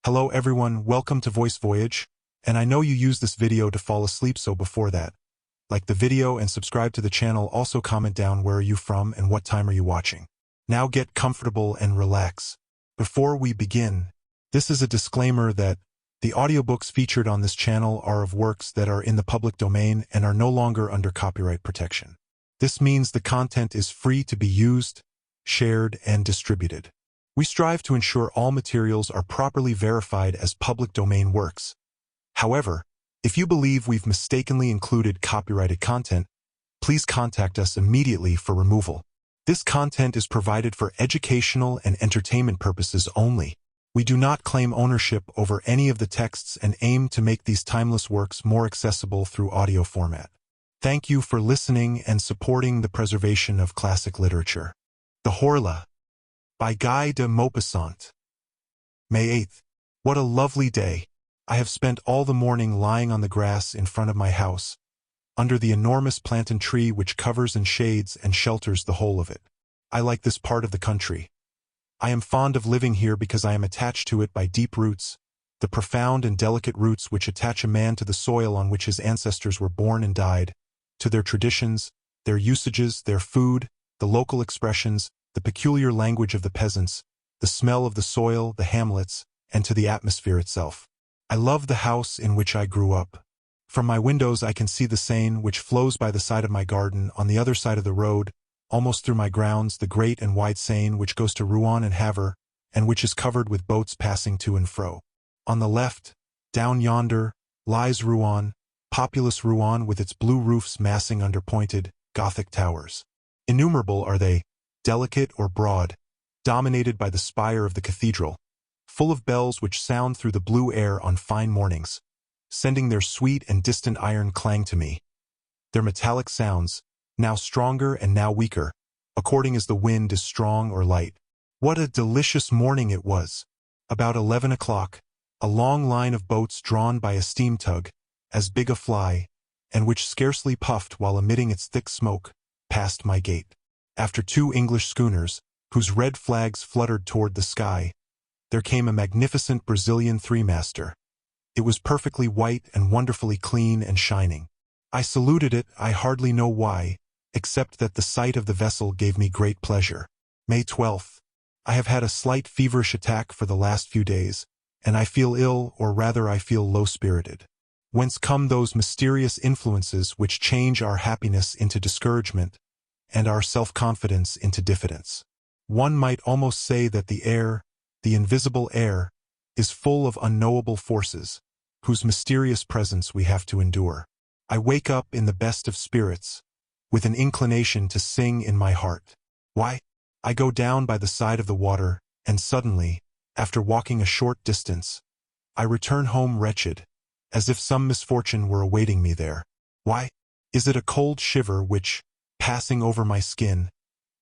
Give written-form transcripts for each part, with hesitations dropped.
Hello everyone, welcome to Voice Voyage, and I know you use this video to fall asleep, so before that, like the video and subscribe to the channel. Also comment down where are you from and what time are you watching. Now get comfortable and relax. Before we begin, this is a disclaimer that the audiobooks featured on this channel are of works that are in the public domain and are no longer under copyright protection. This means the content is free to be used, shared, and distributed. We strive to ensure all materials are properly verified as public domain works. However, if you believe we've mistakenly included copyrighted content, please contact us immediately for removal. This content is provided for educational and entertainment purposes only. We do not claim ownership over any of the texts and aim to make these timeless works more accessible through audio format. Thank you for listening and supporting the preservation of classic literature. The Horla, by Guy de Maupassant. May 8th. What a lovely day. I have spent all the morning lying on the grass in front of my house, under the enormous plantain tree which covers and shades and shelters the whole of it. I like this part of the country. I am fond of living here because I am attached to it by deep roots, the profound and delicate roots which attach a man to the soil on which his ancestors were born and died, to their traditions, their usages, their food, the local expressions, the peculiar language of the peasants, the smell of the soil, the hamlets, and to the atmosphere itself. I love the house in which I grew up. From my windows I can see the Seine which flows by the side of my garden, on the other side of the road, almost through my grounds, the great and wide Seine which goes to Rouen and Havre, and which is covered with boats passing to and fro. On the left, down yonder, lies Rouen, populous Rouen with its blue roofs massing under pointed, Gothic towers. Innumerable are they, delicate or broad, dominated by the spire of the cathedral, full of bells which sound through the blue air on fine mornings, sending their sweet and distant iron clang to me. Their metallic sounds, now stronger and now weaker, according as the wind is strong or light. What a delicious morning it was! About 11 o'clock, a long line of boats drawn by a steam tug, as big a fly, and which scarcely puffed while emitting its thick smoke, passed my gate. After two English schooners, whose red flags fluttered toward the sky, there came a magnificent Brazilian three-master. It was perfectly white and wonderfully clean and shining. I saluted it, I hardly know why, except that the sight of the vessel gave me great pleasure. May 12th. I have had a slight feverish attack for the last few days, and I feel ill, or rather I feel low-spirited. Whence come those mysterious influences which change our happiness into discouragement, and our self-confidence into diffidence? One might almost say that the air, the invisible air, is full of unknowable forces, whose mysterious presence we have to endure. I wake up in the best of spirits, with an inclination to sing in my heart. Why? I go down by the side of the water, and suddenly, after walking a short distance, I return home wretched, as if some misfortune were awaiting me there. Why? Is it a cold shiver which, passing over my skin,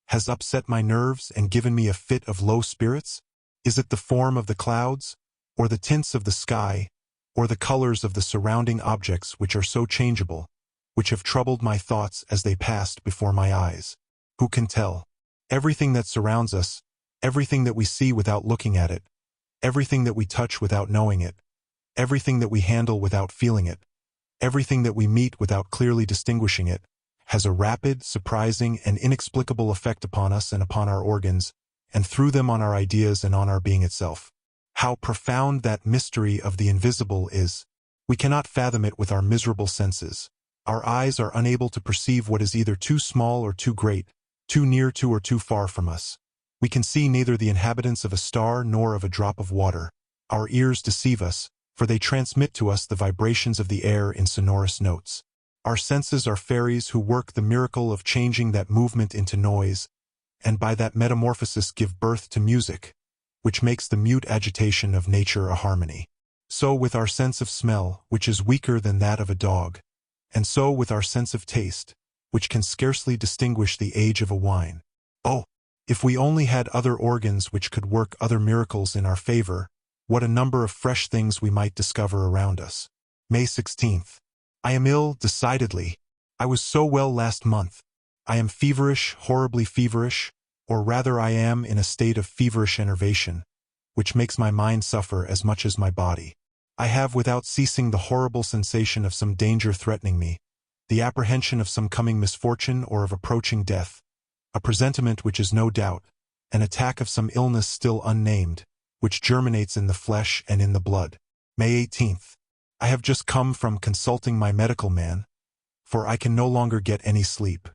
has upset my nerves and given me a fit of low spirits? Is it the form of the clouds, or the tints of the sky, or the colors of the surrounding objects which are so changeable, which have troubled my thoughts as they passed before my eyes? Who can tell? Everything that surrounds us, everything that we see without looking at it, everything that we touch without knowing it, everything that we handle without feeling it, everything that we meet without clearly distinguishing it, has a rapid, surprising, and inexplicable effect upon us and upon our organs, and through them on our ideas and on our being itself. How profound that mystery of the invisible is! We cannot fathom it with our miserable senses. Our eyes are unable to perceive what is either too small or too great, too near to or too far from us. We can see neither the inhabitants of a star nor of a drop of water. Our ears deceive us, for they transmit to us the vibrations of the air in sonorous notes. Our senses are fairies who work the miracle of changing that movement into noise, and by that metamorphosis give birth to music, which makes the mute agitation of nature a harmony. So with our sense of smell, which is weaker than that of a dog, and so with our sense of taste, which can scarcely distinguish the age of a wine. Oh, if we only had other organs which could work other miracles in our favor, what a number of fresh things we might discover around us. May 16th. I am ill, decidedly. I was so well last month. I am feverish, horribly feverish, or rather I am in a state of feverish enervation, which makes my mind suffer as much as my body. I have without ceasing the horrible sensation of some danger threatening me, the apprehension of some coming misfortune or of approaching death, a presentiment which is no doubt, an attack of some illness still unnamed, which germinates in the flesh and in the blood. May 18th. I have just come from consulting my medical man, for I can no longer get any sleep.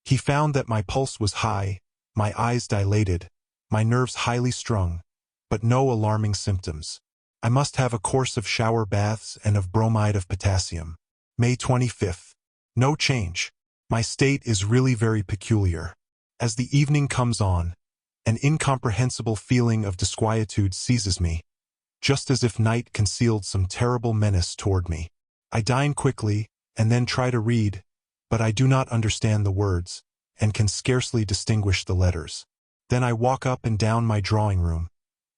He found that my pulse was high, my eyes dilated, my nerves highly strung, but no alarming symptoms. I must have a course of shower baths and of bromide of potassium. May 25th. No change. My state is really very peculiar. As the evening comes on, an incomprehensible feeling of disquietude seizes me, just as if night concealed some terrible menace toward me. I dine quickly, and then try to read, but I do not understand the words, and can scarcely distinguish the letters. Then I walk up and down my drawing room,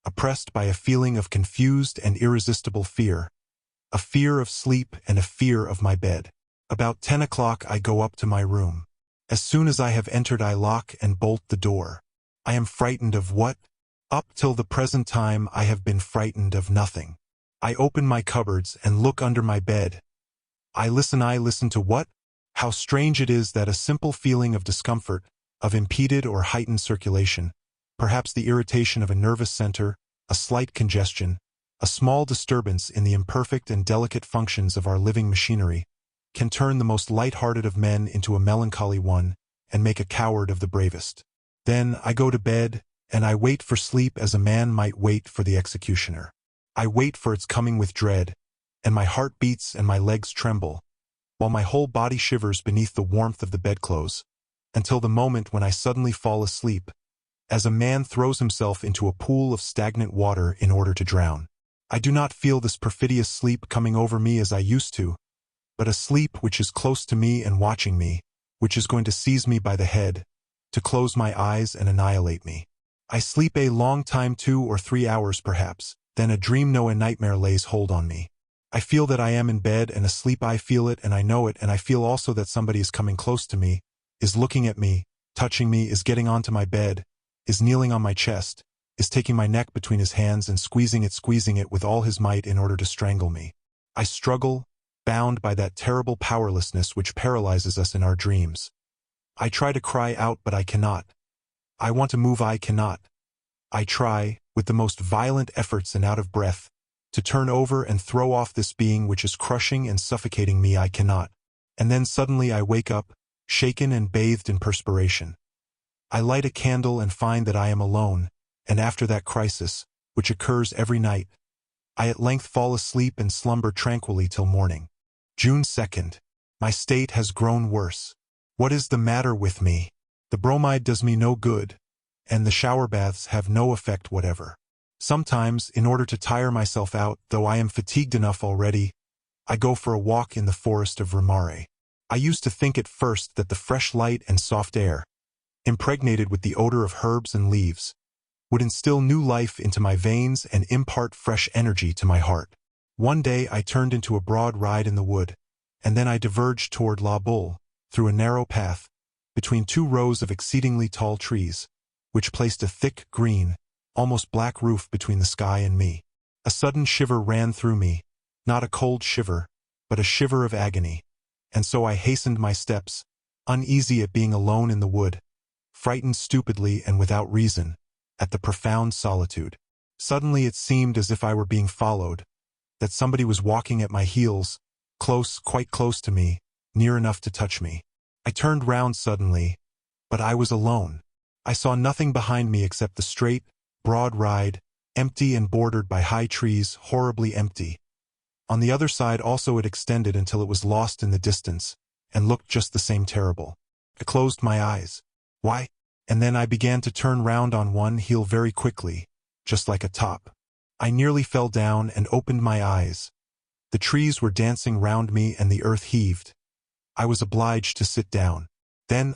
oppressed by a feeling of confused and irresistible fear, a fear of sleep and a fear of my bed. About 10 o'clock I go up to my room. As soon as I have entered I lock and bolt the door. I am frightened of what? Up till the present time I have been frightened of nothing. I open my cupboards and look under my bed. I listen to what? How strange it is that a simple feeling of discomfort, of impeded or heightened circulation, perhaps the irritation of a nervous center, a slight congestion, a small disturbance in the imperfect and delicate functions of our living machinery, can turn the most light-hearted of men into a melancholy one and make a coward of the bravest. Then I go to bed, and I wait for sleep as a man might wait for the executioner. I wait for its coming with dread, and my heart beats and my legs tremble, while my whole body shivers beneath the warmth of the bedclothes, until the moment when I suddenly fall asleep, as a man throws himself into a pool of stagnant water in order to drown. I do not feel this perfidious sleep coming over me as I used to, but a sleep which is close to me and watching me, which is going to seize me by the head, to close my eyes and annihilate me. I sleep a long time, 2 or 3 hours perhaps, then a dream, no, a nightmare lays hold on me. I feel that I am in bed and asleep. I feel it and I know it, and I feel also that somebody is coming close to me, is looking at me, touching me, is getting onto my bed, is kneeling on my chest, is taking my neck between his hands and squeezing it with all his might in order to strangle me. I struggle, bound by that terrible powerlessness which paralyzes us in our dreams. I try to cry out, but I cannot. I want to move, I cannot. I try, with the most violent efforts and out of breath, to turn over and throw off this being which is crushing and suffocating me. I cannot. And then suddenly I wake up, shaken and bathed in perspiration. I light a candle and find that I am alone, and after that crisis, which occurs every night, I at length fall asleep and slumber tranquilly till morning. June 2nd. My state has grown worse. What is the matter with me? The bromide does me no good, and the shower baths have no effect whatever. Sometimes, in order to tire myself out, though I am fatigued enough already, I go for a walk in the forest of Remare. I used to think at first that the fresh light and soft air, impregnated with the odor of herbs and leaves, would instill new life into my veins and impart fresh energy to my heart. One day I turned into a broad ride in the wood, and then I diverged toward La Boule, through a narrow path, between 2 rows of exceedingly tall trees, which placed a thick, green, almost black roof between the sky and me. A sudden shiver ran through me, not a cold shiver, but a shiver of agony, and so I hastened my steps, uneasy at being alone in the wood, frightened stupidly and without reason, at the profound solitude. Suddenly it seemed as if I were being followed, that somebody was walking at my heels, close, quite close to me, near enough to touch me. I turned round suddenly, but I was alone. I saw nothing behind me except the straight, broad ride, empty and bordered by high trees, horribly empty. On the other side also it extended until it was lost in the distance, and looked just the same terrible. I closed my eyes. Why? And then I began to turn round on one heel very quickly, just like a top. I nearly fell down and opened my eyes. The trees were dancing round me and the earth heaved. I was obliged to sit down. Then,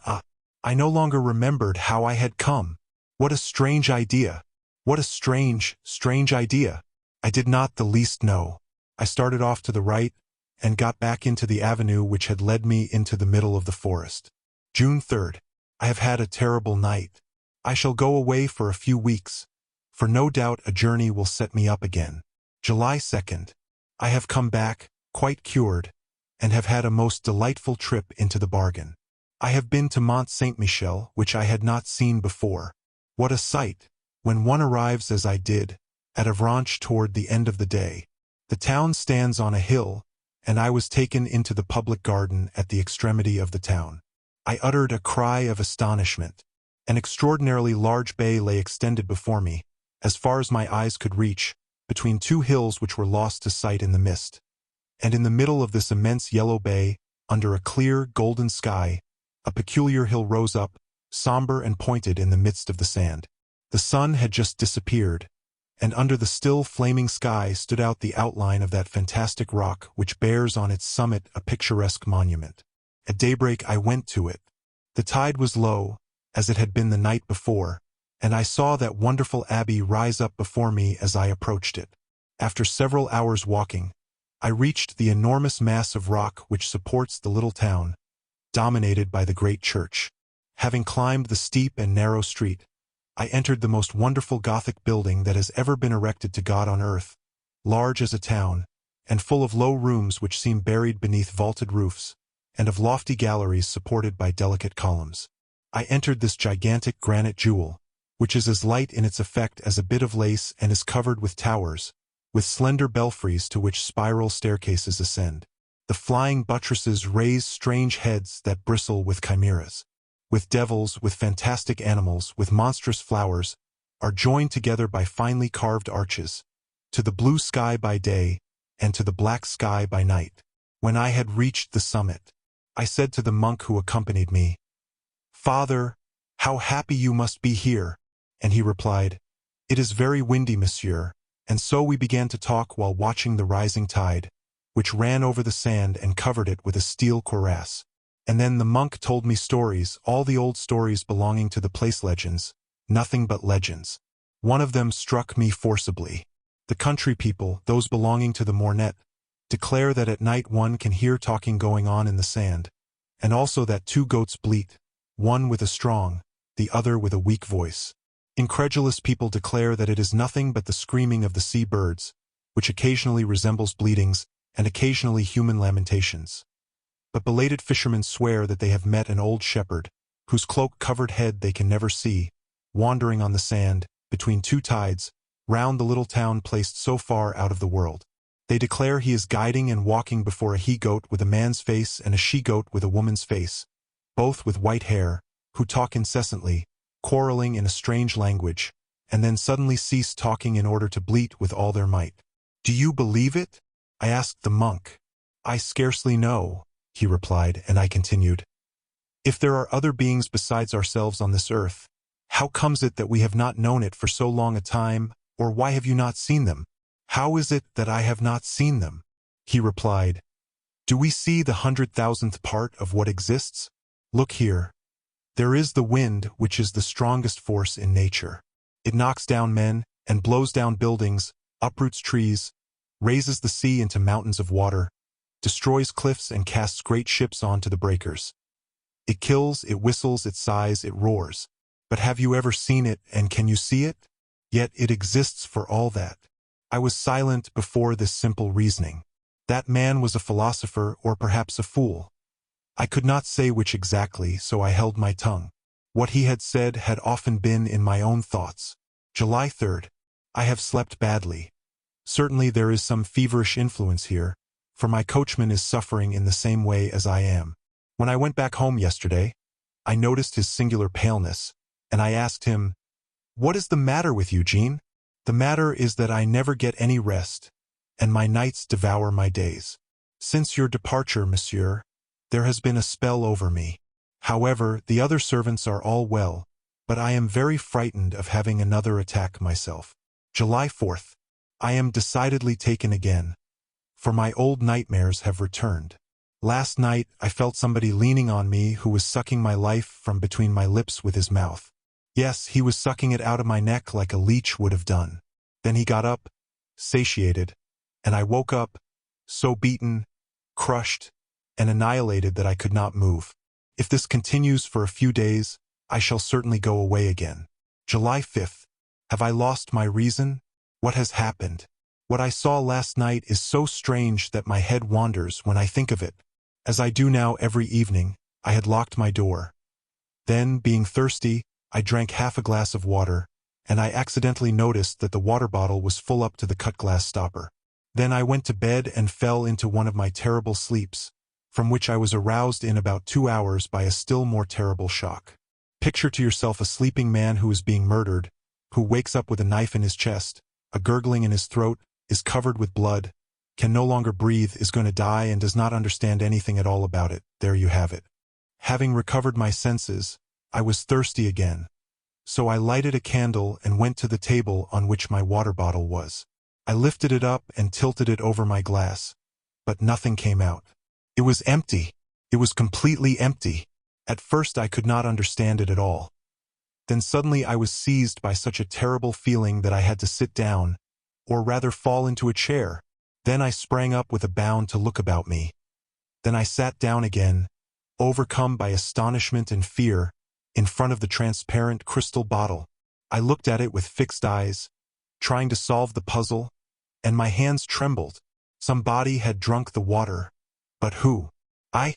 I no longer remembered how I had come. What a strange idea! What a strange, strange idea! I did not the least know. I started off to the right, and got back into the avenue which had led me into the middle of the forest. June 3rd. I have had a terrible night. I shall go away for a few weeks, for no doubt a journey will set me up again. July 2nd. I have come back, quite cured, and have had a most delightful trip into the bargain. I have been to Mont Saint-Michel, which I had not seen before. What a sight, when one arrives as I did, at Avranches toward the end of the day. The town stands on a hill, and I was taken into the public garden at the extremity of the town. I uttered a cry of astonishment. An extraordinarily large bay lay extended before me, as far as my eyes could reach, between two hills which were lost to sight in the mist. And in the middle of this immense yellow bay, under a clear, golden sky, a peculiar hill rose up, somber and pointed in the midst of the sand. The sun had just disappeared, and under the still flaming sky stood out the outline of that fantastic rock which bears on its summit a picturesque monument. At daybreak I went to it. The tide was low, as it had been the night before, and I saw that wonderful abbey rise up before me as I approached it. After several hours walking, I reached the enormous mass of rock which supports the little town, dominated by the great church. Having climbed the steep and narrow street, I entered the most wonderful Gothic building that has ever been erected to God on earth, large as a town, and full of low rooms which seem buried beneath vaulted roofs, and of lofty galleries supported by delicate columns. I entered this gigantic granite jewel, which is as light in its effect as a bit of lace and is covered with towers, with slender belfries to which spiral staircases ascend. The flying buttresses raise strange heads that bristle with chimeras, with devils, with fantastic animals, with monstrous flowers, are joined together by finely carved arches, to the blue sky by day, and to the black sky by night. When I had reached the summit, I said to the monk who accompanied me, "Father, how happy you must be here!" And he replied, "It is very windy, monsieur." And so we began to talk while watching the rising tide, which ran over the sand and covered it with a steel cuirass. And then the monk told me stories, all the old stories belonging to the place, legends, nothing but legends. One of them struck me forcibly. The country people, those belonging to the Mornet, declare that at night one can hear talking going on in the sand, and also that two goats bleat, one with a strong, the other with a weak voice. Incredulous people declare that it is nothing but the screaming of the sea birds, which occasionally resembles bleatings, and occasionally human lamentations. But belated fishermen swear that they have met an old shepherd, whose cloak-covered head they can never see, wandering on the sand, between two tides, round the little town placed so far out of the world. They declare he is guiding and walking before a he-goat with a man's face and a she-goat with a woman's face, both with white hair, who talk incessantly, quarreling in a strange language, and then suddenly cease talking in order to bleat with all their might. "Do you believe it?" I asked the monk. "I scarcely know," he replied, and I continued, "If there are other beings besides ourselves on this earth, how comes it that we have not known it for so long a time, or why have you not seen them?" "How is it that I have not seen them?" he replied. "Do we see the 100,000th part of what exists? Look here. There is the wind, which is the strongest force in nature. It knocks down men, and blows down buildings, uproots trees, raises the sea into mountains of water, destroys cliffs and casts great ships onto the breakers. It kills, it whistles, it sighs, it roars. But have you ever seen it, and can you see it? Yet it exists for all that." I was silent before this simple reasoning. That man was a philosopher or perhaps a fool. I could not say which exactly, so I held my tongue. What he had said had often been in my own thoughts. July 3rd. I have slept badly. Certainly there is some feverish influence here, for my coachman is suffering in the same way as I am. When I went back home yesterday, I noticed his singular paleness, and I asked him, "What is the matter with you, Jean?" "The matter is that I never get any rest, and my nights devour my days. Since your departure, monsieur, there has been a spell over me. However, the other servants are all well, but I am very frightened of having another attack myself." July 4th. I am decidedly taken again, for my old nightmares have returned. Last night I felt somebody leaning on me who was sucking my life from between my lips with his mouth. Yes, he was sucking it out of my neck like a leech would have done. Then he got up, satiated, and I woke up, so beaten, crushed, and annihilated that I could not move. If this continues for a few days, I shall certainly go away again. July 5th. Have I lost my reason? What has happened? What I saw last night is so strange that my head wanders when I think of it. As I do now every evening, I had locked my door. Then, being thirsty, I drank half a glass of water, and I accidentally noticed that the water bottle was full up to the cut glass stopper. Then I went to bed and fell into one of my terrible sleeps, from which I was aroused in about 2 hours by a still more terrible shock. Picture to yourself a sleeping man who is being murdered, who wakes up with a knife in his chest, a gurgling in his throat, is covered with blood, can no longer breathe, is going to die, and does not understand anything at all about it. There you have it. Having recovered my senses, I was thirsty again. So I lighted a candle and went to the table on which my water bottle was. I lifted it up and tilted it over my glass, but nothing came out. It was empty. It was completely empty. At first I could not understand it at all. Then suddenly I was seized by such a terrible feeling that I had to sit down, or rather fall into a chair. Then I sprang up with a bound to look about me. Then I sat down again, overcome by astonishment and fear, in front of the transparent crystal bottle. I looked at it with fixed eyes, trying to solve the puzzle, and my hands trembled. Somebody had drunk the water. But who? I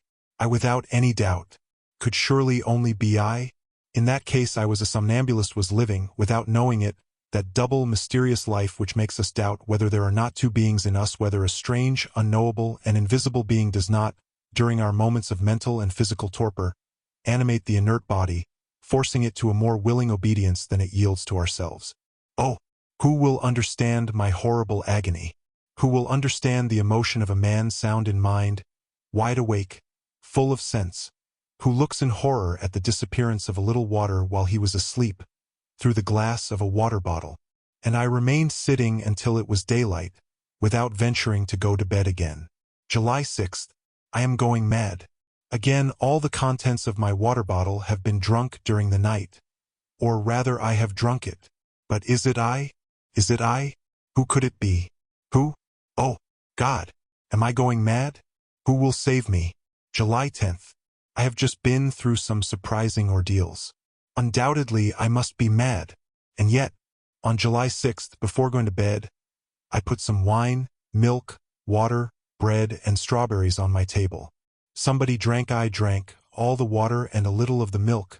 without any doubt. Could surely only be I? In that case I was a somnambulist, was living, without knowing it, that double mysterious life which makes us doubt whether there are not two beings in us, whether a strange, unknowable, and invisible being does not, during our moments of mental and physical torpor, animate the inert body, forcing it to a more willing obedience than it yields to ourselves. Oh, who will understand my horrible agony? Who will understand the emotion of a man sound in mind, wide awake, full of sense, who looks in horror at the disappearance of a little water while he was asleep, through the glass of a water bottle? And I remained sitting until it was daylight, without venturing to go to bed again. July 6th. I am going mad. Again, all the contents of my water bottle have been drunk during the night. Or rather, I have drunk it. But is it I? Is it I? Who could it be? Who? Oh, God! Am I going mad? Who will save me? July 10th. I have just been through some surprising ordeals. Undoubtedly, I must be mad. And yet, on July 6th, before going to bed, I put some wine, milk, water, bread, and strawberries on my table. Somebody drank, I drank, all the water and a little of the milk,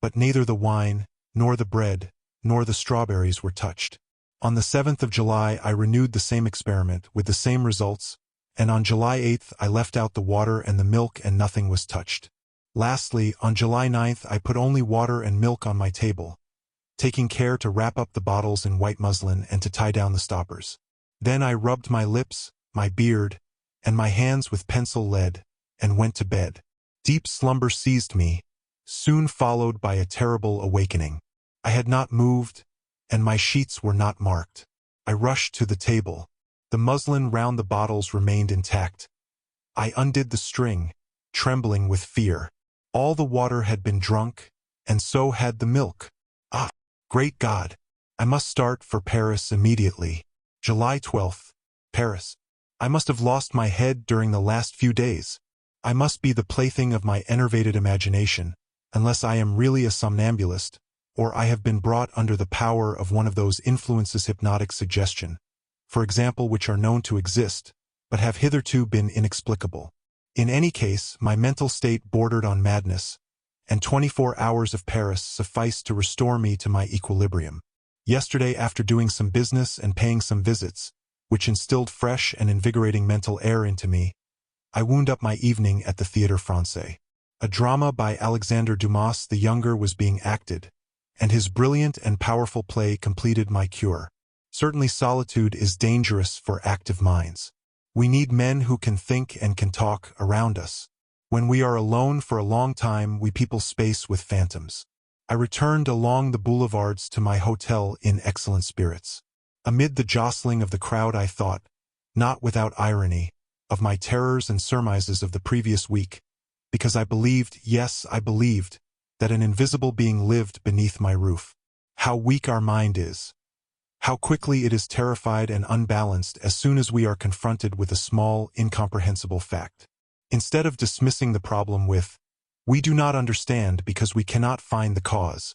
but neither the wine, nor the bread, nor the strawberries were touched. On the 7th of July, I renewed the same experiment, with the same results, and on July 8th, I left out the water and the milk and nothing was touched. Lastly, on July 9th, I put only water and milk on my table, taking care to wrap up the bottles in white muslin and to tie down the stoppers. Then I rubbed my lips, my beard, and my hands with pencil lead, and went to bed. Deep slumber seized me, soon followed by a terrible awakening. I had not moved, and my sheets were not marked. I rushed to the table. The muslin round the bottles remained intact. I undid the string, trembling with fear. All the water had been drunk, and so had the milk. Ah, great God! I must start for Paris immediately. July 12th. Paris. I must have lost my head during the last few days. I must be the plaything of my enervated imagination, unless I am really a somnambulist, or I have been brought under the power of one of those influences, hypnotic suggestion, for example, which are known to exist, but have hitherto been inexplicable. In any case, my mental state bordered on madness, and 24 hours of Paris sufficed to restore me to my equilibrium. Yesterday, after doing some business and paying some visits, which instilled fresh and invigorating mental air into me, I wound up my evening at the Théâtre Français. A drama by Alexandre Dumas the Younger was being acted, and his brilliant and powerful play completed my cure. Certainly solitude is dangerous for active minds. We need men who can think and can talk around us. When we are alone for a long time, we people space with phantoms. I returned along the boulevards to my hotel in excellent spirits. Amid the jostling of the crowd I thought, not without irony, of my terrors and surmises of the previous week, because I believed, yes, I believed, that an invisible being lived beneath my roof. How weak our mind is! How quickly it is terrified and unbalanced as soon as we are confronted with a small, incomprehensible fact. Instead of dismissing the problem with, "We do not understand because we cannot find the cause,"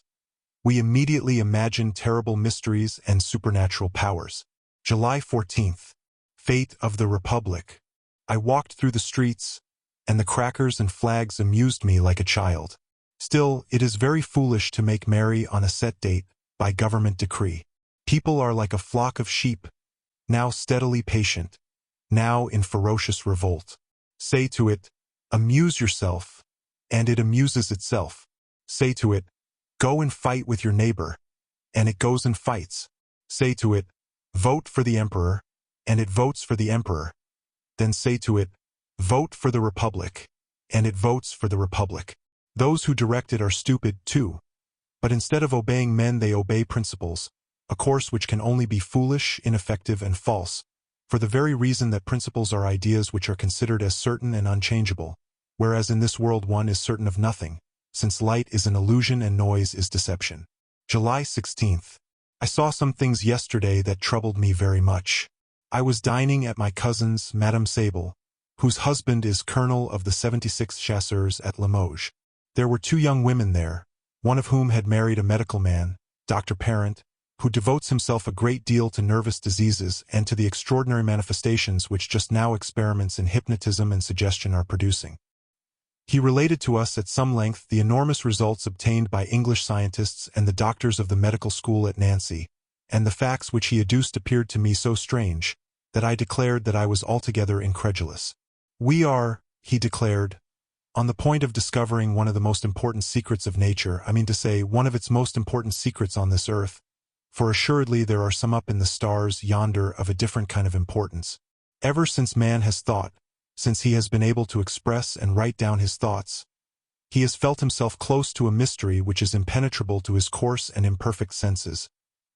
We immediately imagine terrible mysteries and supernatural powers. July 14th. Fate of the Republic. I walked through the streets, and the crackers and flags amused me like a child. Still, it is very foolish to make merry on a set date, by government decree. People are like a flock of sheep, now steadily patient, now in ferocious revolt. Say to it, amuse yourself, and it amuses itself. Say to it, go and fight with your neighbor, and it goes and fights. Say to it, vote for the emperor, and it votes for the emperor. Then say to it, vote for the republic, and it votes for the republic. Those who direct it are stupid, too. But instead of obeying men, they obey principles, a course which can only be foolish, ineffective, and false, for the very reason that principles are ideas which are considered as certain and unchangeable, whereas in this world one is certain of nothing, since light is an illusion and noise is deception. July 16th. I saw some things yesterday that troubled me very much. I was dining at my cousin's, Madame Sable, whose husband is colonel of the 76th Chasseurs at Limoges. There were two young women there, one of whom had married a medical man, Dr. Parent, who devotes himself a great deal to nervous diseases and to the extraordinary manifestations which just now experiments in hypnotism and suggestion are producing. He related to us at some length the enormous results obtained by English scientists and the doctors of the medical school at Nancy, and the facts which he adduced appeared to me so strange, that I declared that I was altogether incredulous. We are, he declared, on the point of discovering one of the most important secrets of nature, I mean to say, one of its most important secrets on this earth, for assuredly there are some up in the stars yonder of a different kind of importance. Ever since man has thought, since he has been able to express and write down his thoughts, he has felt himself close to a mystery which is impenetrable to his coarse and imperfect senses,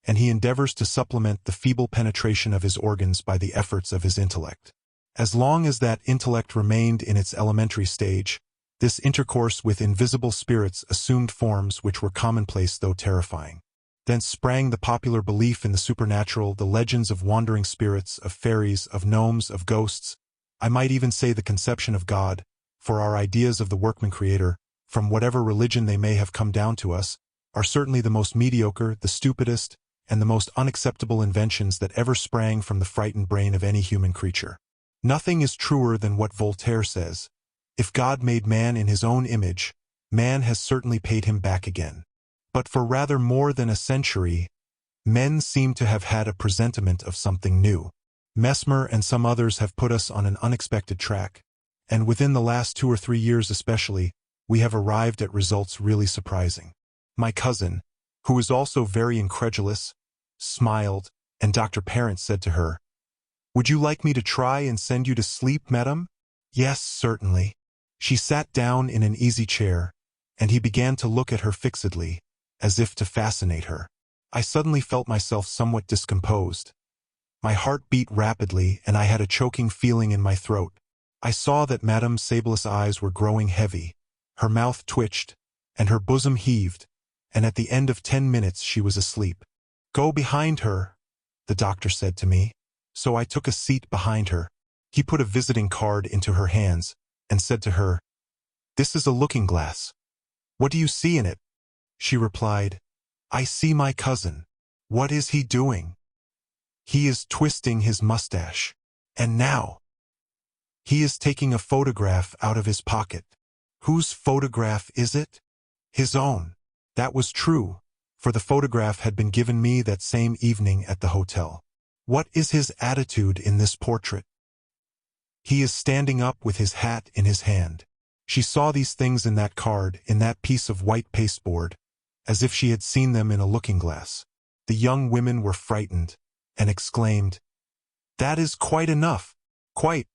and he endeavors to supplement the feeble penetration of his organs by the efforts of his intellect. As long as that intellect remained in its elementary stage, this intercourse with invisible spirits assumed forms which were commonplace though terrifying. Thence sprang the popular belief in the supernatural, the legends of wandering spirits, of fairies, of gnomes, of ghosts. I might even say the conception of God, for our ideas of the workman-creator, from whatever religion they may have come down to us, are certainly the most mediocre, the stupidest, and the most unacceptable inventions that ever sprang from the frightened brain of any human creature. Nothing is truer than what Voltaire says: if God made man in his own image, man has certainly paid him back again. But for rather more than a century, men seem to have had a presentiment of something new. Mesmer and some others have put us on an unexpected track, and within the last 2 or 3 years especially, we have arrived at results really surprising. My cousin, who is also very incredulous, smiled, and Dr. Parent said to her, "Would you like me to try and send you to sleep, madam?" "Yes, certainly." She sat down in an easy chair, and he began to look at her fixedly, as if to fascinate her. I suddenly felt myself somewhat discomposed. My heart beat rapidly, and I had a choking feeling in my throat. I saw that Madame Sable's eyes were growing heavy, her mouth twitched, and her bosom heaved, and at the end of 10 minutes she was asleep. "Go behind her," the doctor said to me. So I took a seat behind her. He put a visiting card into her hands, and said to her, "This is a looking-glass. What do you see in it?" She replied, "I see my cousin." "What is he doing?" "He is twisting his mustache. And now he is taking a photograph out of his pocket." "Whose photograph is it?" "His own." That was true, for the photograph had been given me that same evening at the hotel. "What is his attitude in this portrait?" "He is standing up with his hat in his hand." She saw these things in that card, in that piece of white pasteboard, as if she had seen them in a looking-glass. The young women were frightened, and exclaimed, "That is quite enough, quite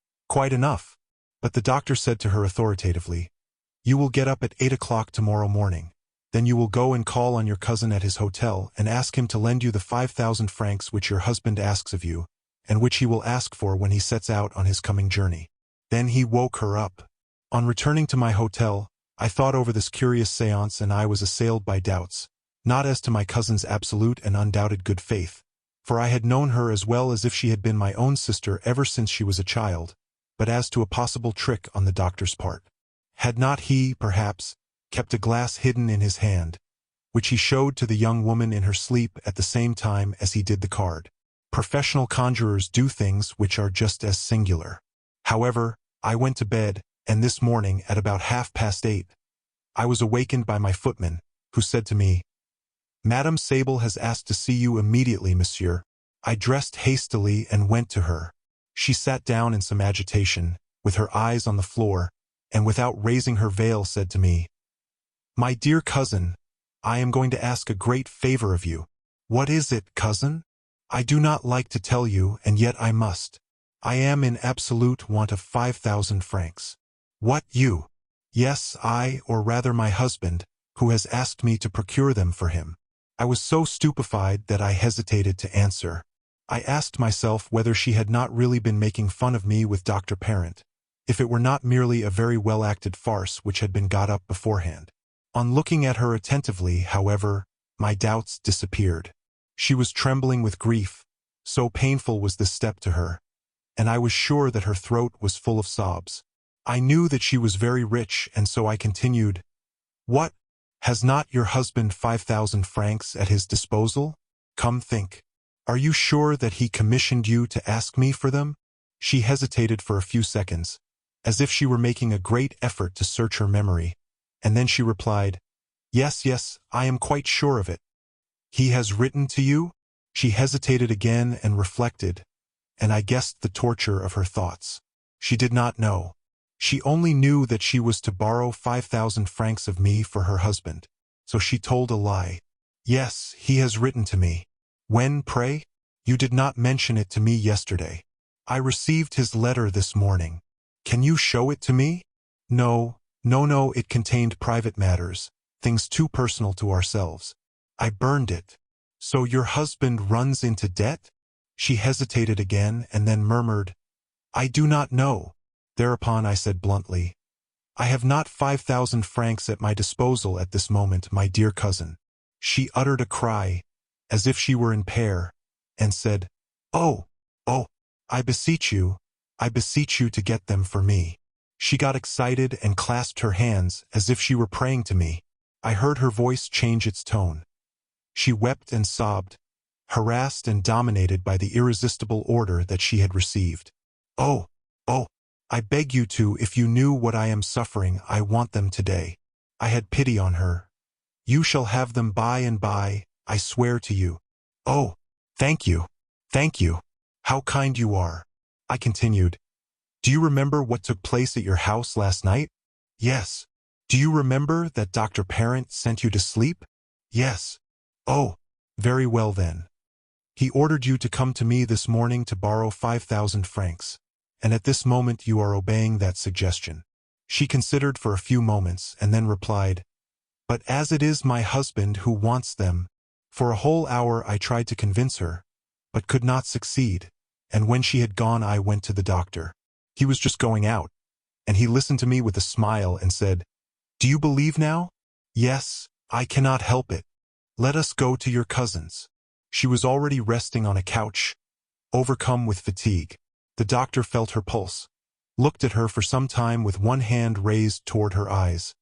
enough." But the doctor said to her authoritatively, "You will get up at 8 o'clock tomorrow morning. Then you will go and call on your cousin at his hotel and ask him to lend you the 5,000 francs which your husband asks of you, and which he will ask for when he sets out on his coming journey." Then he woke her up. On returning to my hotel, I thought over this curious séance, and I was assailed by doubts, not as to my cousin's absolute and undoubted good faith, for I had known her as well as if she had been my own sister ever since she was a child, but as to a possible trick on the doctor's part. Had not he, perhaps, kept a glass hidden in his hand, which he showed to the young woman in her sleep at the same time as he did the card. Professional conjurers do things which are just as singular. However, I went to bed, and this morning at about 8:30, I was awakened by my footman, who said to me, "Madame Sable has asked to see you immediately, monsieur." I dressed hastily and went to her. She sat down in some agitation, with her eyes on the floor, and without raising her veil said to me, "My dear cousin, I am going to ask a great favor of you." "What is it, cousin?" "I do not like to tell you, and yet I must. I am in absolute want of 5,000 francs. "What, you?" "Yes, I, or rather my husband, who has asked me to procure them for him." I was so stupefied that I hesitated to answer. I asked myself whether she had not really been making fun of me with Dr. Parent, if it were not merely a very well-acted farce which had been got up beforehand. On looking at her attentively, however, my doubts disappeared. She was trembling with grief, so painful was this step to her, and I was sure that her throat was full of sobs. I knew that she was very rich, and so I continued, "What? Has not your husband 5,000 francs at his disposal? Come think. Are you sure that he commissioned you to ask me for them?" She hesitated for a few seconds, as if she were making a great effort to search her memory, and then she replied, "Yes, yes, I am quite sure of it." "He has written to you?" She hesitated again and reflected, and I guessed the torture of her thoughts. She did not know. She only knew that she was to borrow 5,000 francs of me for her husband, so she told a lie. "Yes, he has written to me." "When, pray? You did not mention it to me yesterday." "I received his letter this morning." "Can you show it to me?" No, it contained private matters, things too personal to ourselves. I burned it." "So your husband runs into debt?" She hesitated again and then murmured, "I do not know." Thereupon I said bluntly, "I have not 5,000 francs at my disposal at this moment, my dear cousin." She uttered a cry, as if she were in pain, and said, Oh, I beseech you to get them for me." She got excited and clasped her hands as if she were praying to me. I heard her voice change its tone. She wept and sobbed, harassed and dominated by the irresistible order that she had received. Oh, I beg you to, if you knew what I am suffering, I want them today." I had pity on her. "You shall have them by and by, I swear to you." "Oh, thank you. How kind you are." I continued, "Do you remember what took place at your house last night?" "Yes." "Do you remember that Dr. Parent sent you to sleep?" "Yes." "Oh, very well then. He ordered you to come to me this morning to borrow 5,000 francs. And at this moment you are obeying that suggestion." She considered for a few moments and then replied, "But as it is my husband who wants them." For a whole hour I tried to convince her, but could not succeed, and when she had gone I went to the doctor. He was just going out, and he listened to me with a smile and said, "Do you believe now?" "Yes, I cannot help it. Let us go to your cousin's." She was already resting on a couch, overcome with fatigue. The doctor felt her pulse, looked at her for some time with one hand raised toward her eyes,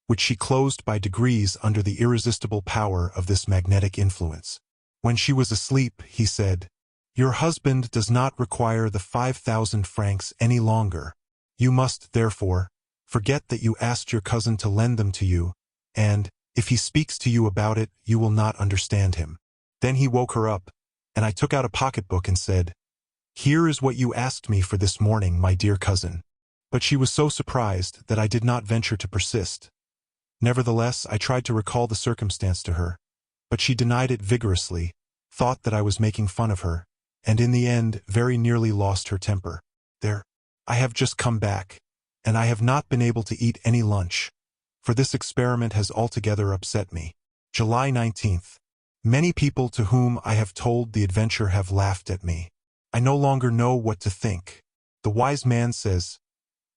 which she closed by degrees under the irresistible power of this magnetic influence. When she was asleep, he said, "Your husband does not require the 5,000 francs any longer. You must, therefore, forget that you asked your cousin to lend them to you, and, if he speaks to you about it, you will not understand him." Then he woke her up, and I took out a pocketbook and said, "Here is what you asked me for this morning, my dear cousin." But she was so surprised that I did not venture to persist. Nevertheless, I tried to recall the circumstance to her, but she denied it vigorously, thought that I was making fun of her, and in the end very nearly lost her temper. There, I have just come back, and I have not been able to eat any lunch, for this experiment has altogether upset me. July 19th. Many people to whom I have told the adventure have laughed at me. I no longer know what to think. The wise man says,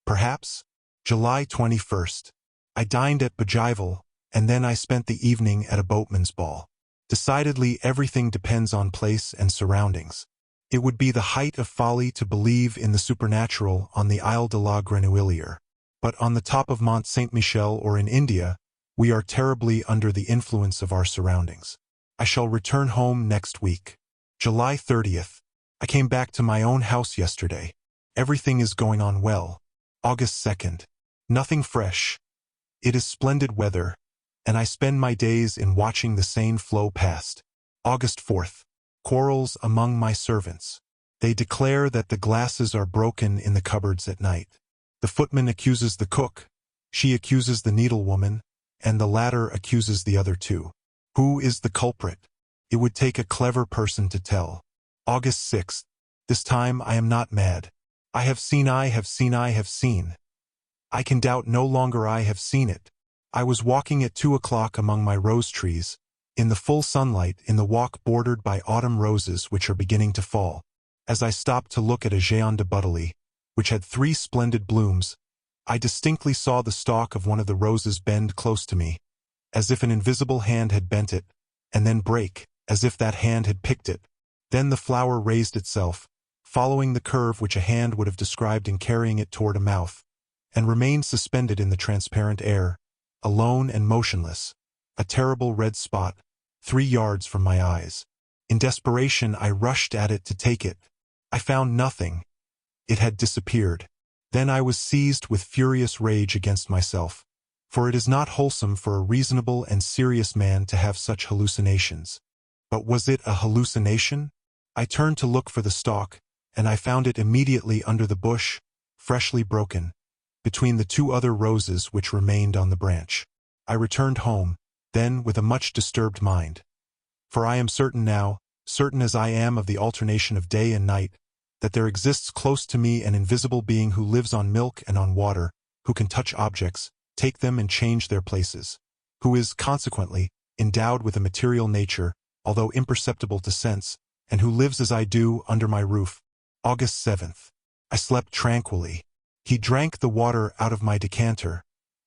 perhaps. July 21st. I dined at Bougival, and then I spent the evening at a boatman's ball. Decidedly, everything depends on place and surroundings. It would be the height of folly to believe in the supernatural on the Isle de la Grenouillière, but on the top of Mont Saint-Michel or in India, We are terribly under the influence of our surroundings. I shall return home next week. July 30th. I came back to my own house yesterday. Everything is going on well. August 2nd. Nothing fresh. It is splendid weather, and I spend my days in watching the Seine flow past. August 4th. Quarrels among my servants. They declare that the glasses are broken in the cupboards at night. The footman accuses the cook, she accuses the needlewoman, and the latter accuses the other two. Who is the culprit? It would take a clever person to tell. August 6th. This time I am not mad. I have seen. I can doubt no longer I have seen it. I was walking at 2 o'clock among my rose trees, in the full sunlight, in the walk bordered by autumn roses which are beginning to fall. As I stopped to look at a géant de Bouteille, which had 3 splendid blooms, I distinctly saw the stalk of one of the roses bend close to me, as if an invisible hand had bent it, and then break, as if that hand had picked it. Then the flower raised itself, following the curve which a hand would have described in carrying it toward a mouth, and remained suspended in the transparent air, alone and motionless, a terrible red spot, 3 yards from my eyes. In desperation I rushed at it to take it. I found nothing. It had disappeared. Then I was seized with furious rage against myself, for it is not wholesome for a reasonable and serious man to have such hallucinations. But was it a hallucination? I turned to look for the stalk, and I found it immediately under the bush, freshly broken, between the 2 other roses which remained on the branch. I returned home, then with a much disturbed mind. For I am certain now, certain as I am of the alternation of day and night, that there exists close to me an invisible being who lives on milk and on water, who can touch objects, take them and change their places, who is, consequently, endowed with a material nature, although imperceptible to sense, and who lives as I do under my roof. August 7th. I slept tranquilly. He drank the water out of my decanter,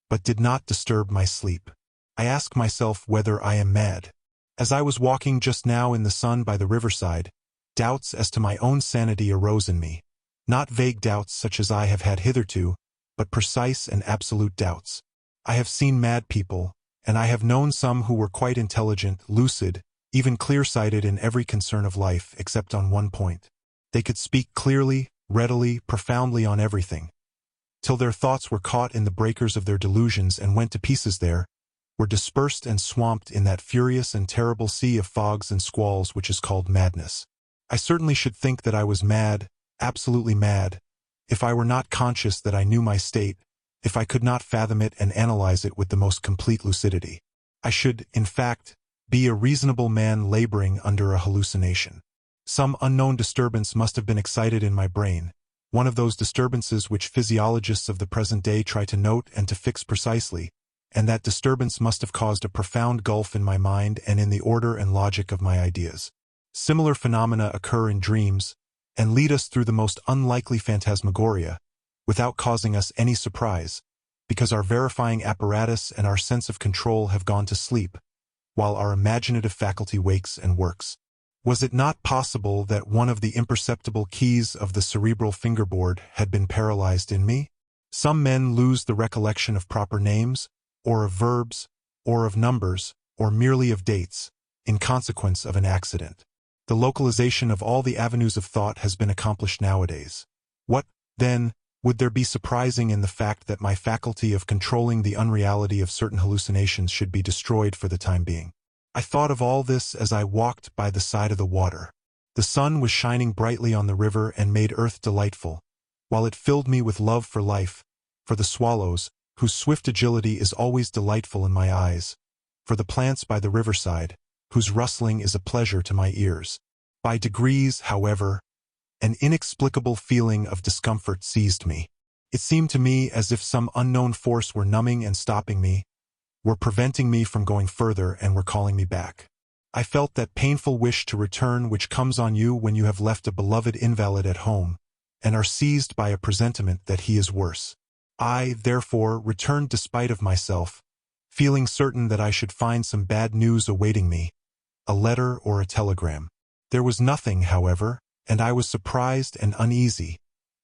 but did not disturb my sleep. I ask myself whether I am mad. As I was walking just now in the sun by the riverside, doubts as to my own sanity arose in me. Not vague doubts such as I have had hitherto, but precise and absolute doubts. I have seen mad people, and I have known some who were quite intelligent, lucid, even clear-sighted in every concern of life, except on one point. They could speak clearly, readily, profoundly on everything, till their thoughts were caught in the breakers of their delusions and went to pieces there, were dispersed and swamped in that furious and terrible sea of fogs and squalls which is called madness. I certainly should think that I was mad, absolutely mad, if I were not conscious that I knew my state, if I could not fathom it and analyze it with the most complete lucidity. I should, in fact, be a reasonable man laboring under a hallucination. Some unknown disturbance must have been excited in my brain, one of those disturbances which physiologists of the present day try to note and to fix precisely, and that disturbance must have caused a profound gulf in my mind and in the order and logic of my ideas. Similar phenomena occur in dreams, and lead us through the most unlikely phantasmagoria, without causing us any surprise, because our verifying apparatus and our sense of control have gone to sleep, while our imaginative faculty wakes and works. Was it not possible that one of the imperceptible keys of the cerebral fingerboard had been paralyzed in me? Some men lose the recollection of proper names, or of verbs, or of numbers, or merely of dates, in consequence of an accident. The localization of all the avenues of thought has been accomplished nowadays. What, then, would there be surprising in the fact that my faculty of controlling the unreality of certain hallucinations should be destroyed for the time being? I thought of all this as I walked by the side of the water. The sun was shining brightly on the river and made earth delightful, while it filled me with love for life, for the swallows, whose swift agility is always delightful in my eyes, for the plants by the riverside, whose rustling is a pleasure to my ears. By degrees, however, an inexplicable feeling of discomfort seized me. It seemed to me as if some unknown force were numbing and stopping me, were preventing me from going further and were calling me back. I felt that painful wish to return which comes on you when you have left a beloved invalid at home, and are seized by a presentiment that he is worse. I, therefore, returned despite of myself, feeling certain that I should find some bad news awaiting me, a letter or a telegram. There was nothing, however, and I was surprised and uneasy,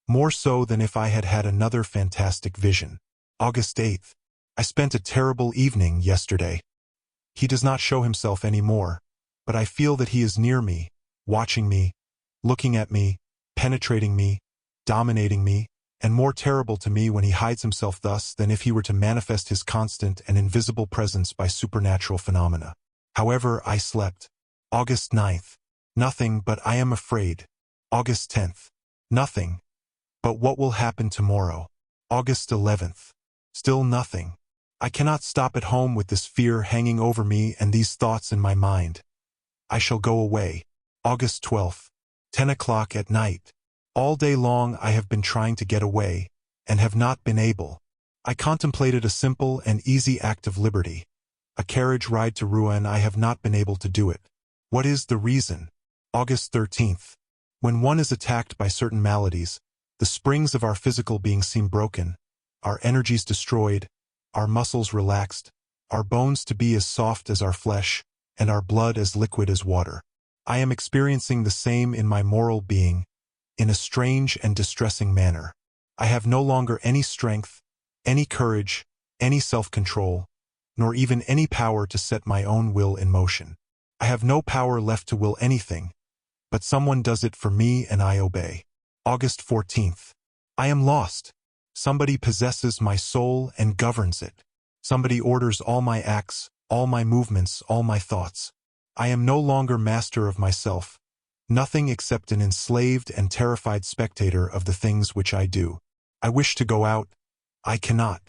more so than if I had had another fantastic vision. August 8th. I spent a terrible evening yesterday. He does not show himself anymore, but I feel that he is near me, watching me, looking at me, penetrating me, dominating me, and more terrible to me when he hides himself thus than if he were to manifest his constant and invisible presence by supernatural phenomena. However, I slept. August 9th. Nothing, but I am afraid. August 10th. Nothing. But what will happen tomorrow? August 11th. Still nothing. I cannot stop at home with this fear hanging over me and these thoughts in my mind. I shall go away. August 12th. 10 o'clock at night. All day long I have been trying to get away, and have not been able. I contemplated a simple and easy act of liberty. A carriage ride to Rouen. I have not been able to do it. What is the reason? August 13th. When one is attacked by certain maladies, the springs of our physical being seem broken, our energies destroyed, our muscles relaxed, our bones to be as soft as our flesh, and our blood as liquid as water. I am experiencing the same in my moral being, in a strange and distressing manner. I have no longer any strength, any courage, any self-control, nor even any power to set my own will in motion. I have no power left to will anything, but someone does it for me and I obey. August 14th. I am lost. Somebody possesses my soul and governs it. Somebody orders all my acts, all my movements, all my thoughts. I am no longer master of myself, nothing except an enslaved and terrified spectator of the things which I do. I wish to go out. I cannot.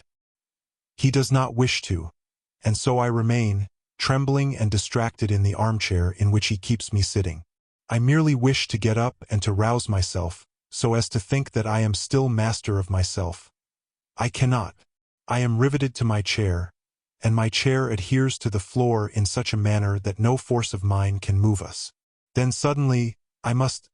He does not wish to, and so I remain, trembling and distracted in the armchair in which he keeps me sitting. I merely wish to get up and to rouse myself, so as to think that I am still master of myself. I cannot. I am riveted to my chair, and my chair adheres to the floor in such a manner that no force of mine can move us. Then suddenly, I must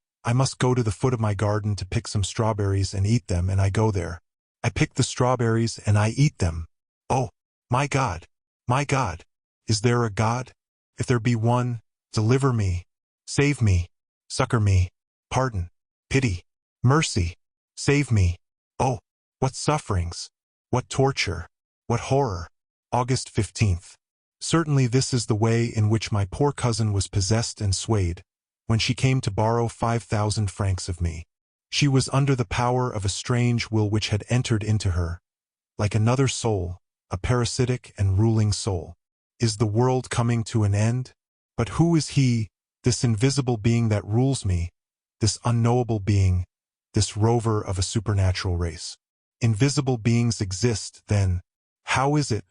go to the foot of my garden to pick some strawberries and eat them, and I go there. I pick the strawberries and I eat them. Oh, my God! My God! Is there a God? If there be one, deliver me, save me, succor me, pardon, pity, mercy, save me. Oh, what sufferings, what torture, what horror. August 15th. Certainly this is the way in which my poor cousin was possessed and swayed, when she came to borrow 5,000 francs of me. She was under the power of a strange will which had entered into her, like another soul, a parasitic and ruling soul. Is the world coming to an end? But who is he, this invisible being that rules me, this unknowable being, this rover of a supernatural race? Invisible beings exist, then. How is it,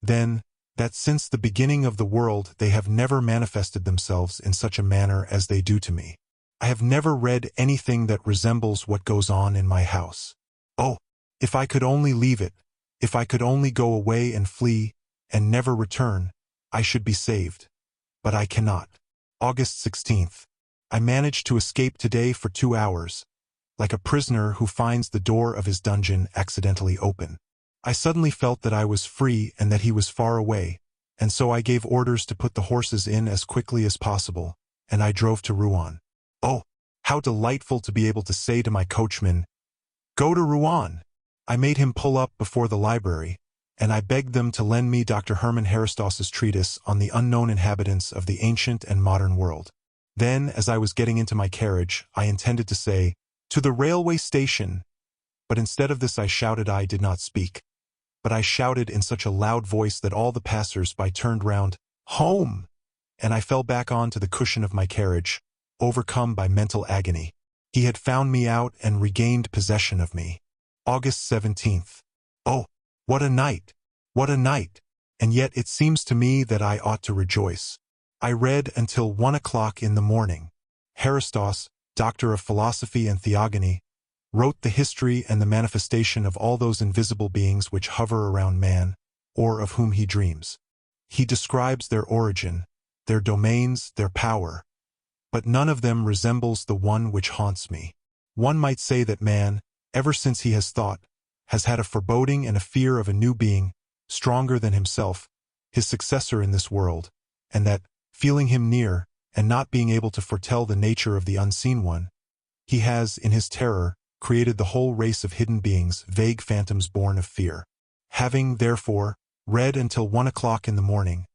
then, that since the beginning of the world they have never manifested themselves in such a manner as they do to me? I have never read anything that resembles what goes on in my house. Oh, if I could only leave it, if I could only go away and flee, and never return, I should be saved. But I cannot. August 16th. I managed to escape today for 2 hours, like a prisoner who finds the door of his dungeon accidentally open. I suddenly felt that I was free and that he was far away, and so I gave orders to put the horses in as quickly as possible, and I drove to Rouen. Oh, how delightful to be able to say to my coachman, "Go to Rouen!" I made him pull up before the library, and I begged them to lend me Dr. Hermann Herestauss's treatise on the unknown inhabitants of the ancient and modern world. Then, as I was getting into my carriage, I intended to say, "To the railway station," but instead of this I shouted. I did not speak, but I shouted in such a loud voice that all the passers-by turned round, "Home!" and I fell back on to the cushion of my carriage, overcome by mental agony. He had found me out and regained possession of me. August 17th. Oh, what a night! What a night! And yet it seems to me that I ought to rejoice. I read until 1 o'clock in the morning. Herestauss, doctor of philosophy and theogony, wrote the history and the manifestation of all those invisible beings which hover around man, or of whom he dreams. He describes their origin, their domains, their power, but none of them resembles the one which haunts me. One might say that man, ever since he has thought, has had a foreboding and a fear of a new being, stronger than himself, his successor in this world, and that, feeling him near, and not being able to foretell the nature of the unseen one, he has, in his terror, created the whole race of hidden beings, vague phantoms born of fear. Having, therefore, read until 1 o'clock in the morning.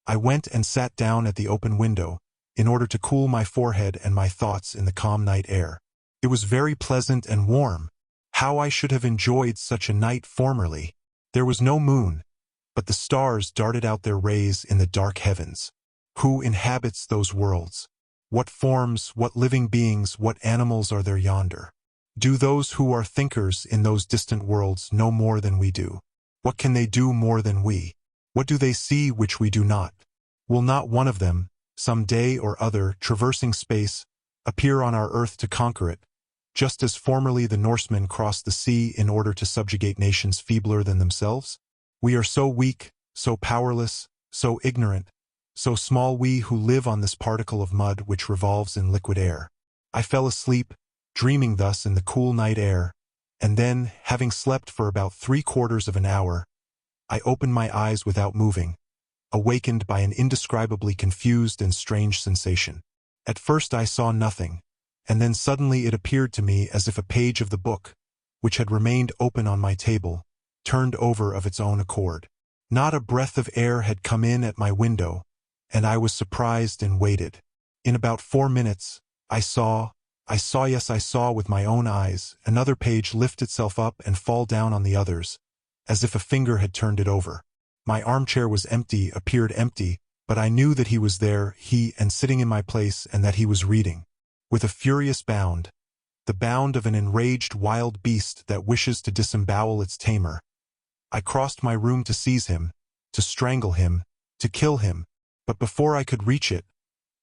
I went and sat down at the open window, in order to cool my forehead and my thoughts in the calm night air. It was very pleasant and warm. How I should have enjoyed such a night formerly. There was no moon, but the stars darted out their rays in the dark heavens. Who inhabits those worlds? What forms, what living beings, what animals are there yonder? Do those who are thinkers in those distant worlds know more than we do? What can they do more than we? What do they see which we do not? Will not one of them, some day or other, traversing space, appear on our earth to conquer it, just as formerly the Norsemen crossed the sea in order to subjugate nations feebler than themselves? We are so weak, so powerless, so ignorant, so small, we who live on this particle of mud which revolves in liquid air. I fell asleep, dreaming thus in the cool night air, and then, having slept for about 3/4 of an hour, I opened my eyes without moving, awakened by an indescribably confused and strange sensation. At first I saw nothing, and then suddenly it appeared to me as if a page of the book, which had remained open on my table, turned over of its own accord. Not a breath of air had come in at my window, and I was surprised and waited. In about 4 minutes, I saw with my own eyes, another page lift itself up and fall down on the others, as if a finger had turned it over. My armchair was empty, appeared empty, but I knew that he was there, and sitting in my place, and that he was reading. With a furious bound, the bound of an enraged wild beast that wishes to disembowel its tamer, I crossed my room to seize him, to strangle him, to kill him, but before I could reach it,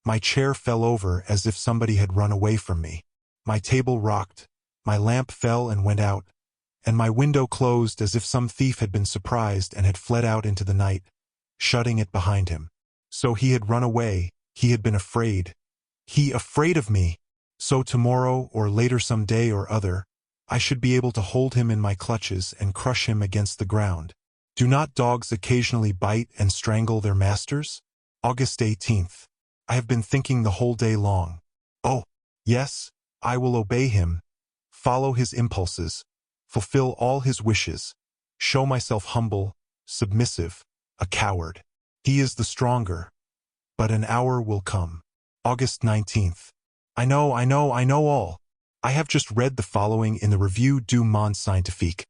my chair fell over as if somebody had run away from me. My table rocked, my lamp fell and went out, and my window closed as if some thief had been surprised and had fled out into the night, shutting it behind him. So he had run away, he had been afraid. He afraid of me! So tomorrow, or later some day or other, I should be able to hold him in my clutches and crush him against the ground. Do not dogs occasionally bite and strangle their masters? August 18th. I have been thinking the whole day long. Oh, yes, I will obey him, follow his impulses, fulfill all his wishes, show myself humble, submissive, a coward. He is the stronger. But an hour will come. August 19th. I know all. I have just read the following in the Revue du Monde Scientifique.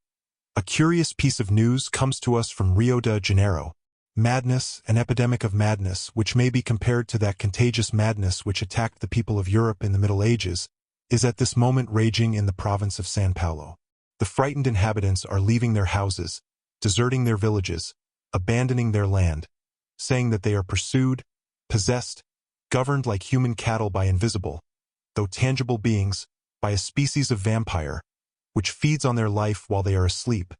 A curious piece of news comes to us from Rio de Janeiro. Madness, an epidemic of madness, which may be compared to that contagious madness which attacked the people of Europe in the Middle Ages, is at this moment raging in the province of São Paulo. The frightened inhabitants are leaving their houses, deserting their villages, abandoning their land, saying that they are pursued, possessed, governed like human cattle by invisible, though tangible beings, by a species of vampire, which feeds on their life while they are asleep,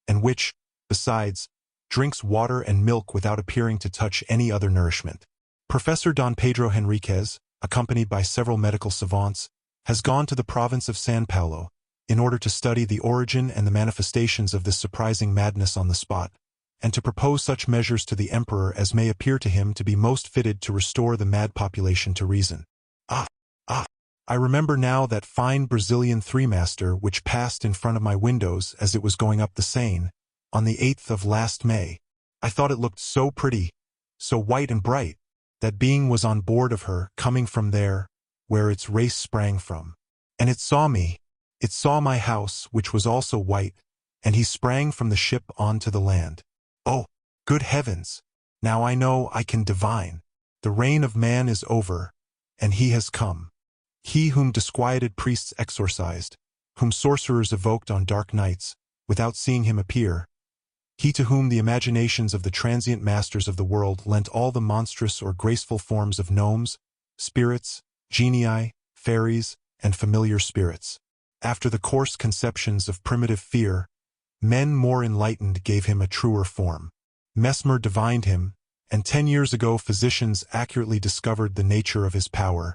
and which, besides, drinks water and milk without appearing to touch any other nourishment. Professor Don Pedro Henriquez, accompanied by several medical savants, has gone to the province of São Paulo, in order to study the origin and the manifestations of this surprising madness on the spot, and to propose such measures to the emperor as may appear to him to be most fitted to restore the mad population to reason. I remember now that fine Brazilian three-master which passed in front of my windows as it was going up the Seine, on the 8th of last May. I thought it looked so pretty, so white and bright. That being was on board of her, coming from there, where its race sprang from. And it saw me. It saw my house, which was also white, and he sprang from the ship on to the land. Oh, good heavens! Now I know, I can divine. The reign of man is over, and he has come. He whom disquieted priests exorcised, whom sorcerers evoked on dark nights, without seeing him appear. He to whom the imaginations of the transient masters of the world lent all the monstrous or graceful forms of gnomes, spirits, genii, fairies, and familiar spirits. After the coarse conceptions of primitive fear, men more enlightened gave him a truer form. Mesmer divined him, and 10 years ago physicians accurately discovered the nature of his power,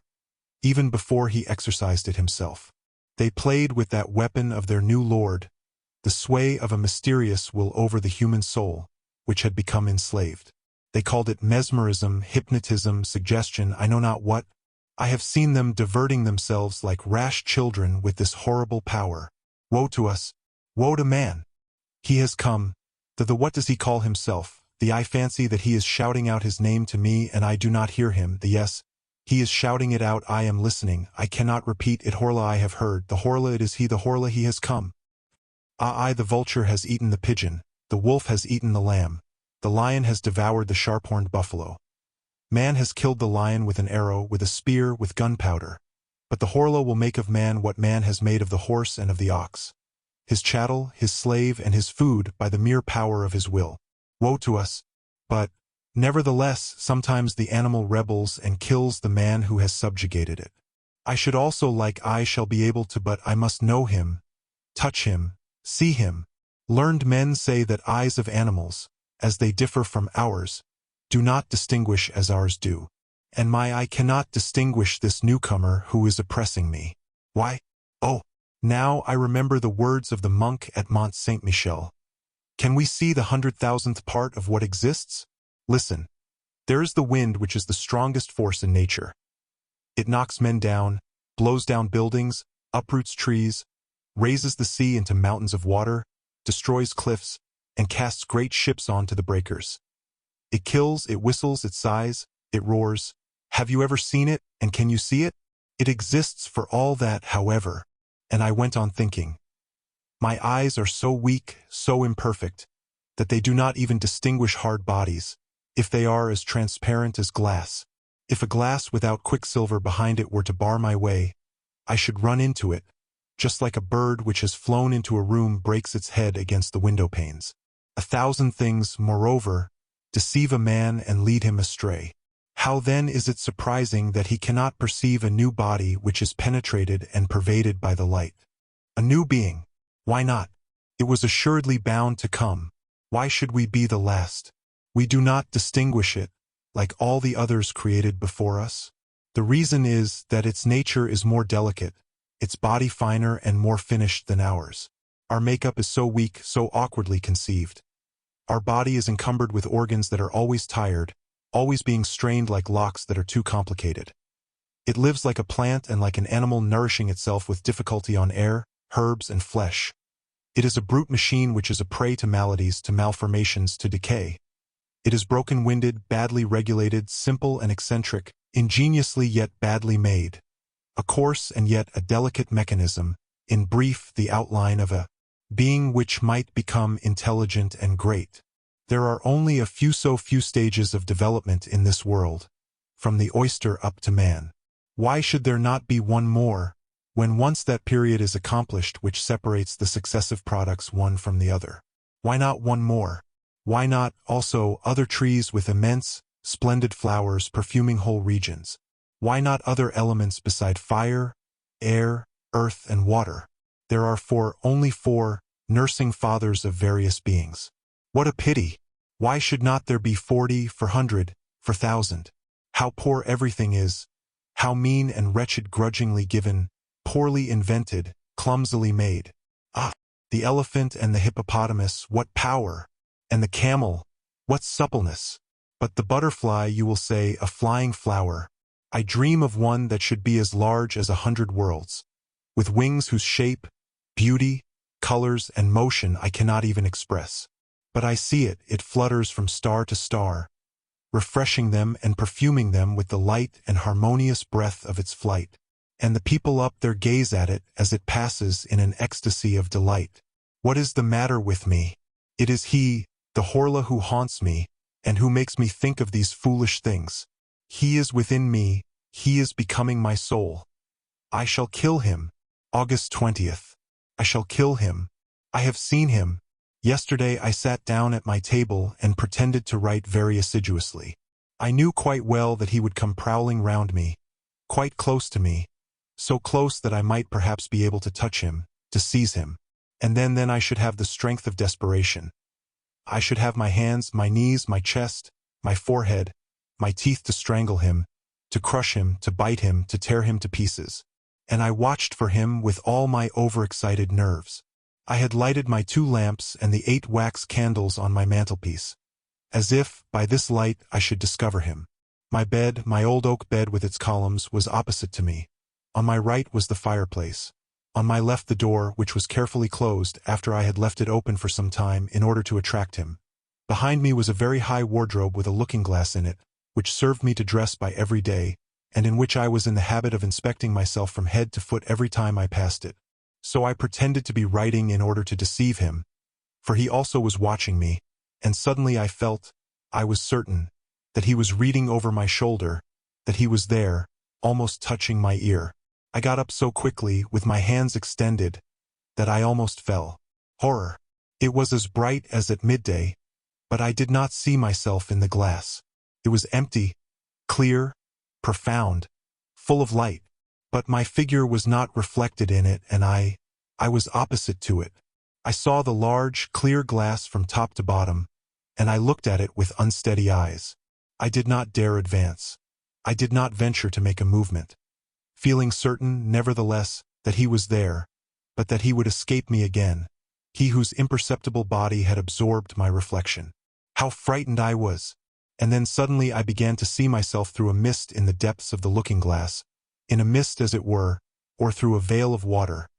even before he exercised it himself. They played with that weapon of their new lord, the sway of a mysterious will over the human soul, which had become enslaved. They called it mesmerism, hypnotism, suggestion, I know not what. I have seen them diverting themselves like rash children with this horrible power. Woe to us! Woe to man! He has come, The what does he call himself? The I fancy that he is shouting out his name to me and I do not hear him. The yes, he is shouting it out. I am listening. I cannot repeat it. Horla, I have heard. The Horla, it is he. The Horla, he has come. I, the vulture has eaten the pigeon. The wolf has eaten the lamb. The lion has devoured the sharp-horned buffalo. Man has killed the lion with an arrow, with a spear, with gunpowder. But the Horla will make of man what man has made of the horse and of the ox. His chattel, his slave, and his food by the mere power of his will. Woe to us! But, nevertheless, sometimes the animal rebels and kills the man who has subjugated it. I should also like I shall be able to, but I must know him, touch him, see him. Learned men say that eyes of animals, as they differ from ours, do not distinguish as ours do. And my eye cannot distinguish this newcomer who is oppressing me. Why? Oh, now I remember the words of the monk at Mont Saint-Michel. Can we see the 100,000th part of what exists? Listen, there is the wind which is the strongest force in nature. It knocks men down, blows down buildings, uproots trees, raises the sea into mountains of water, destroys cliffs, and casts great ships onto the breakers. It kills, it whistles, it sighs, it roars. Have you ever seen it, and can you see it? It exists for all that, however. And I went on thinking. My eyes are so weak, so imperfect, that they do not even distinguish hard bodies, if they are as transparent as glass. If a glass without quicksilver behind it were to bar my way, I should run into it, just like a bird which has flown into a room breaks its head against the window panes. 1,000 things, moreover, deceive a man and lead him astray. How then is it surprising that he cannot perceive a new body which is penetrated and pervaded by the light? A new being. Why not? It was assuredly bound to come. Why should we be the last? We do not distinguish it, like all the others created before us. The reason is that its nature is more delicate, its body finer and more finished than ours. Our makeup is so weak, so awkwardly conceived. Our body is encumbered with organs that are always tired, always being strained like locks that are too complicated. It lives like a plant and like an animal nourishing itself with difficulty on air, herbs, and flesh. It is a brute machine which is a prey to maladies, to malformations, to decay. It is broken-winded, badly regulated, simple and eccentric, ingeniously yet badly made. A coarse and yet a delicate mechanism, in brief the outline of a being which might become intelligent and great. There are only a few stages of development in this world, from the oyster up to man. Why should there not be one more, when once that period is accomplished which separates the successive products one from the other? Why not one more? Why not, also, other trees with immense, splendid flowers perfuming whole regions? Why not other elements beside fire, air, earth, and water? There are only four, nursing fathers of various beings. What a pity! Why should not there be 40, 400, 4,000? How poor everything is, how mean and wretched, grudgingly given, poorly invented, clumsily made. Ah, the elephant and the hippopotamus, what power! And the camel, what suppleness! But the butterfly, you will say, a flying flower. I dream of one that should be as large as 100 worlds, with wings whose shape, beauty, colors, and motion I cannot even express. But I see it, it flutters from star to star, refreshing them and perfuming them with the light and harmonious breath of its flight. And the people up there gaze at it as it passes in an ecstasy of delight. What is the matter with me? It is he, the Horla, who haunts me, and who makes me think of these foolish things. He is within me, he is becoming my soul. I shall kill him. August 20th. I shall kill him. I have seen him. Yesterday I sat down at my table and pretended to write very assiduously. I knew quite well that he would come prowling round me, quite close to me, so close that I might perhaps be able to touch him, to seize him. And then I should have the strength of desperation. I should have my hands, my knees, my chest, my forehead, my teeth to strangle him, to crush him, to bite him, to tear him to pieces. And I watched for him with all my overexcited nerves. I had lighted my 2 lamps and the 8 wax candles on my mantelpiece, as if, by this light, I should discover him. My bed, my old oak bed with its columns, was opposite to me. On my right was the fireplace. On my left the door, which was carefully closed after I had left it open for some time in order to attract him. Behind me was a very high wardrobe with a looking-glass in it, which served me to dress by every day, and in which I was in the habit of inspecting myself from head to foot every time I passed it. So I pretended to be writing in order to deceive him, for he also was watching me, and suddenly I was certain, that he was reading over my shoulder, that he was there, almost touching my ear. I got up so quickly, with my hands extended, that I almost fell. Horror! It was as bright as at midday, but I did not see myself in the glass. It was empty, clear, profound, full of light, but my figure was not reflected in it, and I was opposite to it. I saw the large, clear glass from top to bottom, and I looked at it with unsteady eyes. I did not dare advance. I did not venture to make a movement, feeling certain, nevertheless, that he was there, but that he would escape me again, he whose imperceptible body had absorbed my reflection. How frightened I was! And then suddenly I began to see myself through a mist in the depths of the looking-glass, in a mist as it were, or through a veil of water,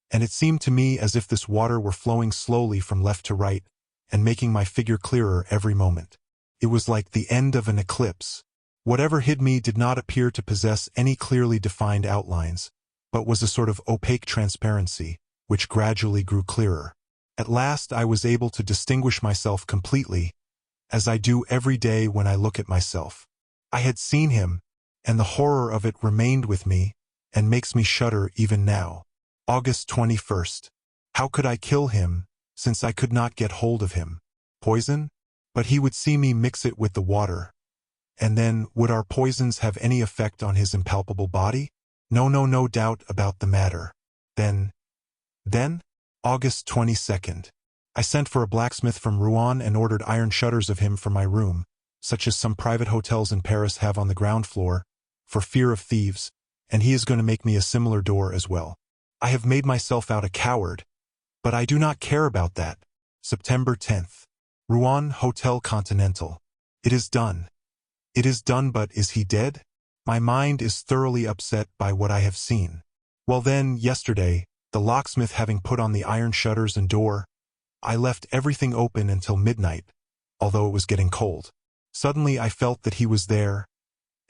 and it seemed to me as if this water were flowing slowly from left to right, and making my figure clearer every moment. It was like the end of an eclipse. Whatever hid me did not appear to possess any clearly defined outlines, but was a sort of opaque transparency, which gradually grew clearer. At last I was able to distinguish myself completely, as I do every day when I look at myself. I had seen him, and the horror of it remained with me, and makes me shudder even now. August 21st. How could I kill him, since I could not get hold of him? Poison? But he would see me mix it with the water. And then, would our poisons have any effect on his impalpable body? No doubt about the matter. Then, August 22nd. I sent for a blacksmith from Rouen and ordered iron shutters of him for my room, such as some private hotels in Paris have on the ground floor, for fear of thieves, and he is going to make me a similar door as well. I have made myself out a coward, but I do not care about that. September 10th. Rouen Hotel Continental. It is done. It is done, but is he dead? My mind is thoroughly upset by what I have seen. Well then, yesterday, the locksmith having put on the iron shutters and door, I left everything open until midnight, although it was getting cold. Suddenly I felt that he was there,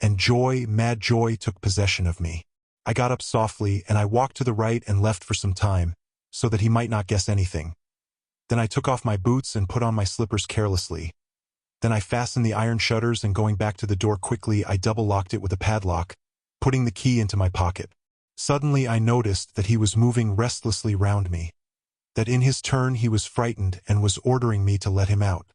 and joy, mad joy, took possession of me. I got up softly, and I walked to the right and left for some time, so that he might not guess anything. Then I took off my boots and put on my slippers carelessly. Then I fastened the iron shutters, and going back to the door quickly, I double-locked it with a padlock, putting the key into my pocket. Suddenly I noticed that he was moving restlessly round me, that in his turn he was frightened and was ordering me to let him out.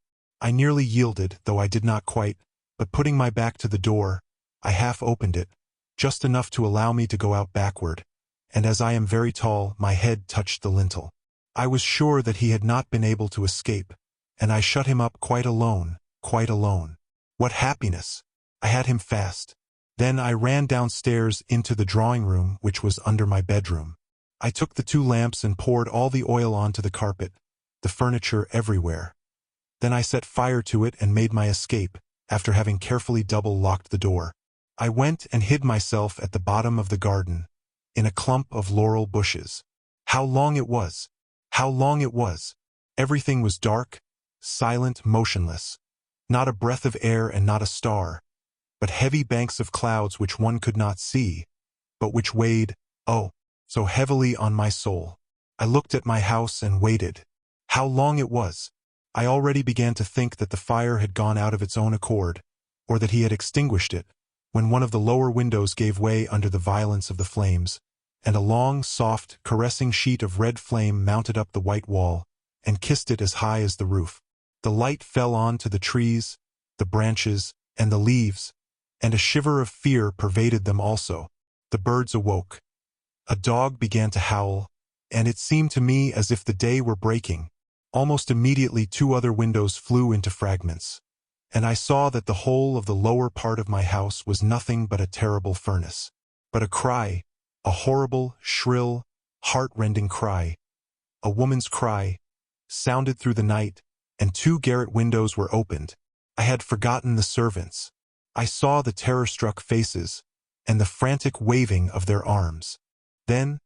I nearly yielded, though I did not quite, but putting my back to the door, I half opened it, just enough to allow me to go out backward, and as I am very tall, my head touched the lintel. I was sure that he had not been able to escape, and I shut him up quite alone, quite alone. What happiness! I had him fast. Then I ran downstairs into the drawing-room, which was under my bedroom. I took the 2 lamps and poured all the oil onto the carpet, the furniture everywhere. Then I set fire to it and made my escape, after having carefully double-locked the door. I went and hid myself at the bottom of the garden, in a clump of laurel bushes. How long it was! How long it was! Everything was dark, silent, motionless. Not a breath of air and not a star, but heavy banks of clouds which one could not see, but which weighed, oh, so heavily on my soul. I looked at my house and waited. How long it was! I already began to think that the fire had gone out of its own accord, or that he had extinguished it, when one of the lower windows gave way under the violence of the flames, and a long, soft, caressing sheet of red flame mounted up the white wall, and kissed it as high as the roof. The light fell on to the trees, the branches, and the leaves, and a shiver of fear pervaded them also. The birds awoke. A dog began to howl, and it seemed to me as if the day were breaking. Almost immediately 2 other windows flew into fragments, and I saw that the whole of the lower part of my house was nothing but a terrible furnace. But a cry, a horrible, shrill, heart-rending cry, a woman's cry, sounded through the night, and 2 garret windows were opened. I had forgotten the servants. I saw the terror-struck faces, and the frantic waving of their arms. Then,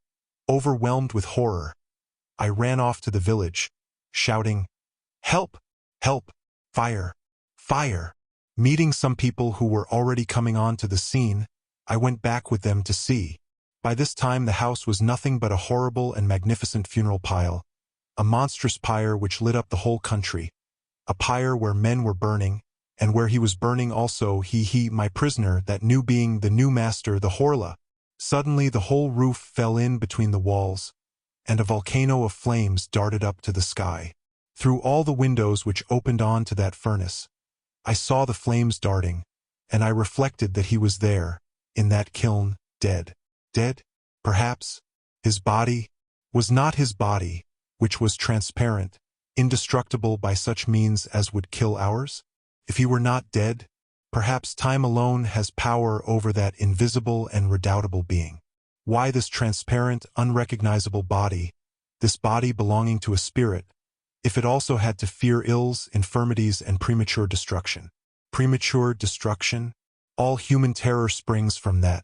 Overwhelmed with horror, I ran off to the village, shouting, "Help! Help! Fire! Fire!" Meeting some people who were already coming on to the scene, I went back with them to see. By this time the house was nothing but a horrible and magnificent funeral pile, a monstrous pyre which lit up the whole country, a pyre where men were burning, and where he was burning also he, my prisoner, that new being, the new master, the Horla. Suddenly the whole roof fell in between the walls, and a volcano of flames darted up to the sky. Through all the windows which opened on to that furnace, I saw the flames darting, and I reflected that he was there, in that kiln, dead. Dead? Perhaps. His body was not his body, which was transparent, indestructible by such means as would kill ours? If he were not dead, perhaps time alone has power over that invisible and redoubtable being. Why this transparent, unrecognizable body, this body belonging to a spirit, if it also had to fear ills, infirmities, and premature destruction? Premature destruction? All human terror springs from that.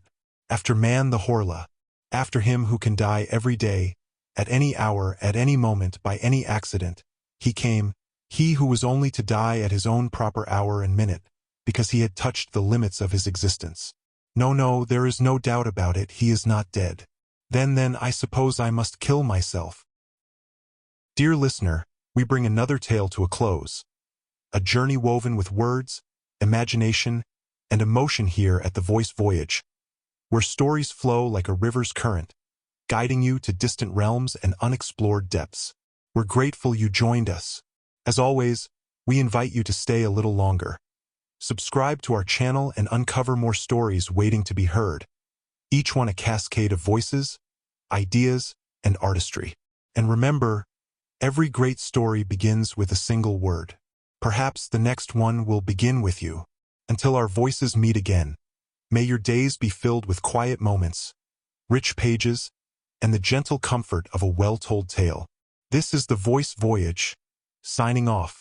After man the Horla, after him who can die every day, at any hour, at any moment, by any accident, he came, he who was only to die at his own proper hour and minute, because he had touched the limits of his existence. No, there is no doubt about it, he is not dead. Then, I suppose I must kill myself. Dear listener, we bring another tale to a close. A journey woven with words, imagination, and emotion here at the Voice Voyage, where stories flow like a river's current, guiding you to distant realms and unexplored depths. We're grateful you joined us. As always, we invite you to stay a little longer. Subscribe to our channel and uncover more stories waiting to be heard, each one a cascade of voices, ideas, and artistry. And remember, every great story begins with a single word. Perhaps the next one will begin with you. Until our voices meet again, may your days be filled with quiet moments, rich pages, and the gentle comfort of a well-told tale. This is the Voice Voyage, signing off.